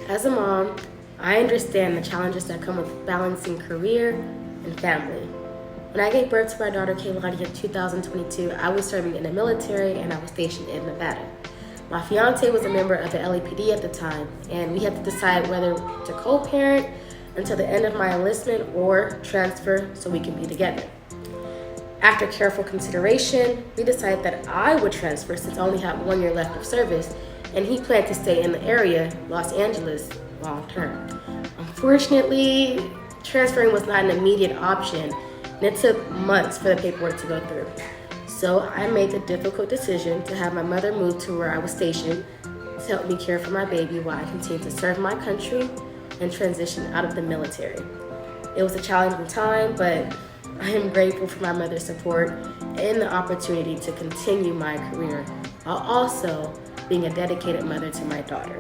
As a mom, I understand the challenges that come with balancing career and family. When I gave birth to my daughter Kaylani in 2022, I was serving in the military and I was stationed in Nevada. My fiance was a member of the LAPD at the time, and we had to decide whether to co-parent until the end of my enlistment or transfer so we can be together. After careful consideration, we decided that I would transfer since I only had 1 year left of service, and he planned to stay in the area, Los Angeles, long term. Unfortunately, transferring was not an immediate option, and it took months for the paperwork to go through. So I made the difficult decision to have my mother move to where I was stationed to help me care for my baby while I continued to serve my country and transition out of the military. It was a challenging time, but I am grateful for my mother's support and the opportunity to continue my career while also being a dedicated mother to my daughter.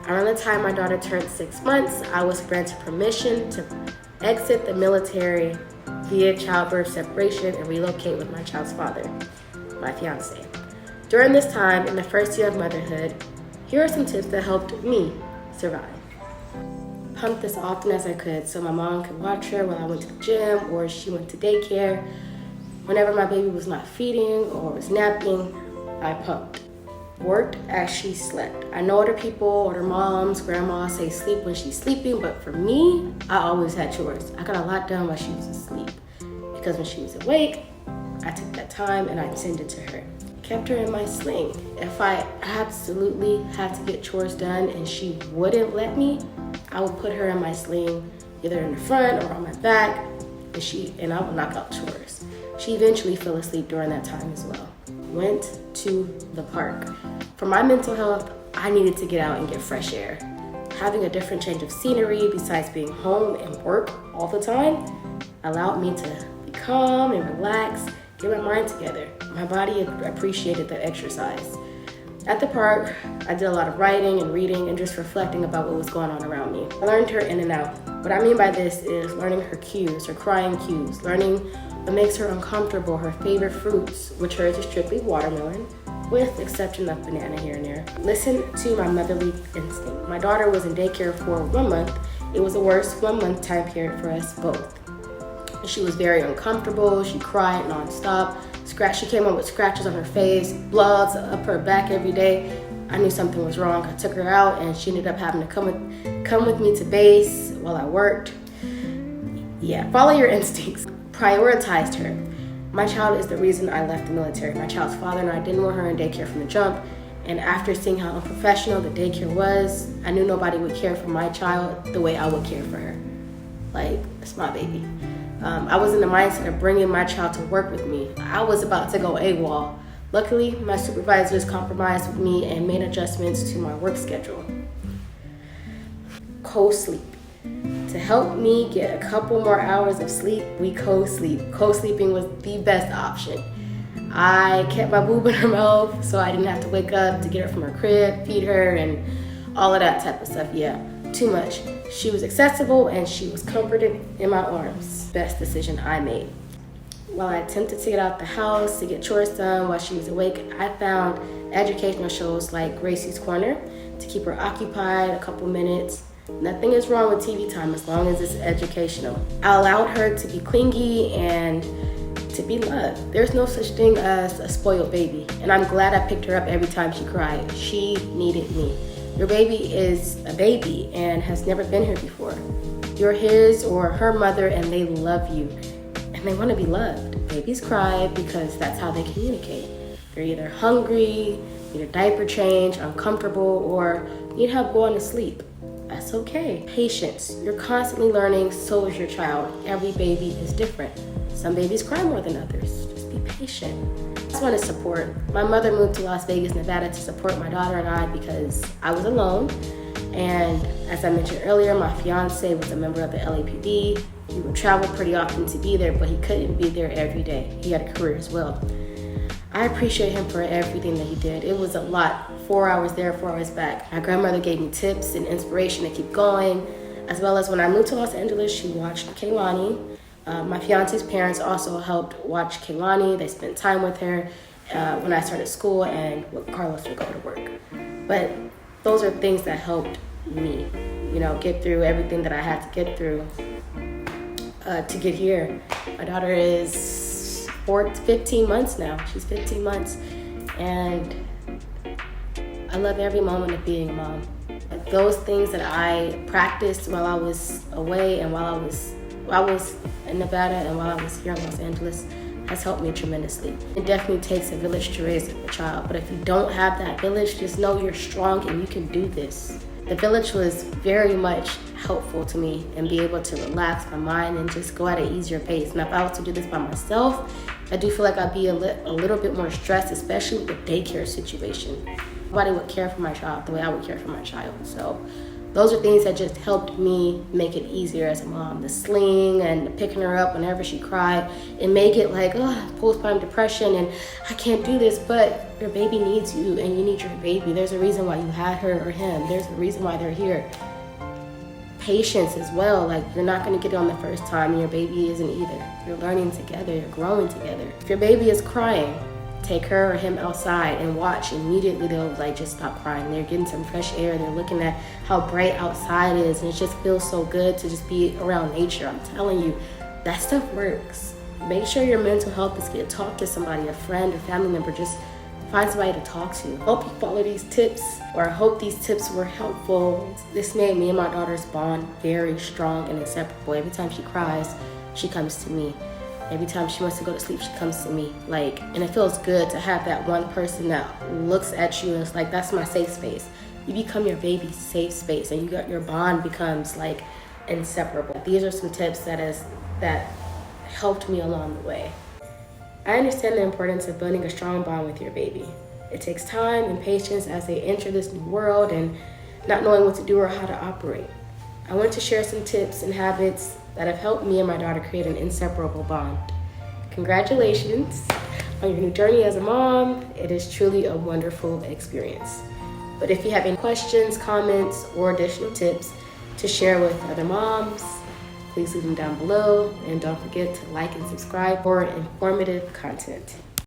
Around the time my daughter turned 6 months, I was granted permission to exit the military via childbirth separation and relocate with my child's father, my fiance. During this time, in the first year of motherhood, here are some tips that helped me survive. Pumped as often as I could so my mom could watch her while I went to the gym or she went to daycare. Whenever my baby was not feeding or was napping, I pumped. Worked as she slept. I know other people, other moms, grandmas say sleep when she's sleeping, but for me, I always had chores. I got a lot done while she was asleep because when she was awake, I took that time and I tended to her. Kept her in my sling. If I absolutely had to get chores done and she wouldn't let me, I would put her in my sling, either in the front or on my back, and I would knock out chores. She eventually fell asleep during that time as well. Went to the park. For my mental health, I needed to get out and get fresh air. Having a different change of scenery besides being home and work all the time allowed me to be calm and relax, get my mind together. My body appreciated that exercise. At the park, I did a lot of writing and reading and just reflecting about what was going on around me. I learned her in and out. What I mean by this is learning her cues, her crying cues, learning what makes her uncomfortable, her favorite fruits, which hers is strictly watermelon, with the exception of banana here and there. Listen to my motherly instinct. My daughter was in daycare for 1 month. It was the worst 1 month time period for us both. She was very uncomfortable. She cried nonstop. She came up with scratches on her face, bloods up her back every day. I knew something was wrong. I took her out and she ended up having to come with me to base while I worked. Yeah, follow your instincts. Prioritized her. My child is the reason I left the military. My child's father and I didn't want her in daycare from the jump. And after seeing how unprofessional the daycare was, I knew nobody would care for my child the way I would care for her. Like, it's my baby. I was in the mindset of bringing my child to work with me. I was about to go AWOL. Luckily, my supervisors compromised with me and made adjustments to my work schedule. Co-sleep. To help me get a couple more hours of sleep, we co-sleep. Co-sleeping was the best option. I kept my boob in her mouth so I didn't have to wake up to get her from her crib, feed her, and all of that type of stuff. Yeah, too much. She was accessible and she was comforted in my arms. Best decision I made. While I attempted to get out the house to get chores done while she was awake, I found educational shows like Gracie's Corner to keep her occupied a couple minutes. Nothing is wrong with TV time as long as it's educational. I allowed her to be clingy and to be loved. There's no such thing as a spoiled baby, and I'm glad I picked her up every time she cried. She needed me. Your baby is a baby and has never been here before. You're his or her mother and they love you and they want to be loved. Babies cry because that's how they communicate. They're either hungry, need a diaper change, uncomfortable, or need help going to sleep. That's okay. Patience. You're constantly learning, so is your child. Every baby is different. Some babies cry more than others. Just be patient. I just want to support. My mother moved to Las Vegas, Nevada to support my daughter and I because I was alone. And as I mentioned earlier, my fiance was a member of the LAPD. He would travel pretty often to be there, but he couldn't be there every day. He had a career as well. I appreciate him for everything that he did. It was a lot. 4 hours there, 4 hours back. My grandmother gave me tips and inspiration to keep going, as well as when I moved to Los Angeles, she watched Kaylani My fiance's parents also helped watch Kehlani. They spent time with her when I started school and when Carlos would go to work. But those are things that helped me, get through everything that I had to get through to get here. My daughter is 15 months now. She's 15 months. And I love every moment of being a mom. Those things that I practiced while I was away and while I was in Nevada and while I was here in Los Angeles has helped me tremendously. It definitely takes a village to raise a child, but if you don't have that village, just know you're strong and you can do this. The village was very much helpful to me and be able to relax my mind and just go at an easier pace. And if I was to do this by myself, I do feel like I'd be a little bit more stressed, especially with the daycare situation. Nobody would care for my child the way I would care for my child. So those are things that just helped me make it easier as a mom. The sling and picking her up whenever she cried. It made it like, postpartum depression and I can't do this, but your baby needs you and you need your baby. There's a reason why you had her or him. There's a reason why they're here. Patience as well. Like, you're not going to get it on the first time and your baby isn't either. You're learning together. You're growing together. If your baby is crying, take her or him outside and watch. Immediately they'll just stop crying. They're getting some fresh air. They're looking at how bright outside is, and it just feels so good to just be around nature. I'm telling you, that stuff works. Make sure your mental health is good. Talk to somebody, a friend or family member. Just find somebody to talk to. Hope you follow these tips, or I hope these tips were helpful. This made me and my daughter's bond very strong and inseparable. Every time she cries, she comes to me. Every time she wants to go to sleep, she comes to me. And it feels good to have that one person that looks at you and it's like, that's my safe space. You become your baby's safe space and your bond becomes inseparable. These are some tips that helped me along the way. I understand the importance of building a strong bond with your baby. It takes time and patience as they enter this new world and not knowing what to do or how to operate. I want to share some tips and habits that have helped me and my daughter create an inseparable bond. Congratulations on your new journey as a mom. It is truly a wonderful experience. But if you have any questions, comments, or additional tips to share with other moms, please leave them down below. And don't forget to like and subscribe for informative content.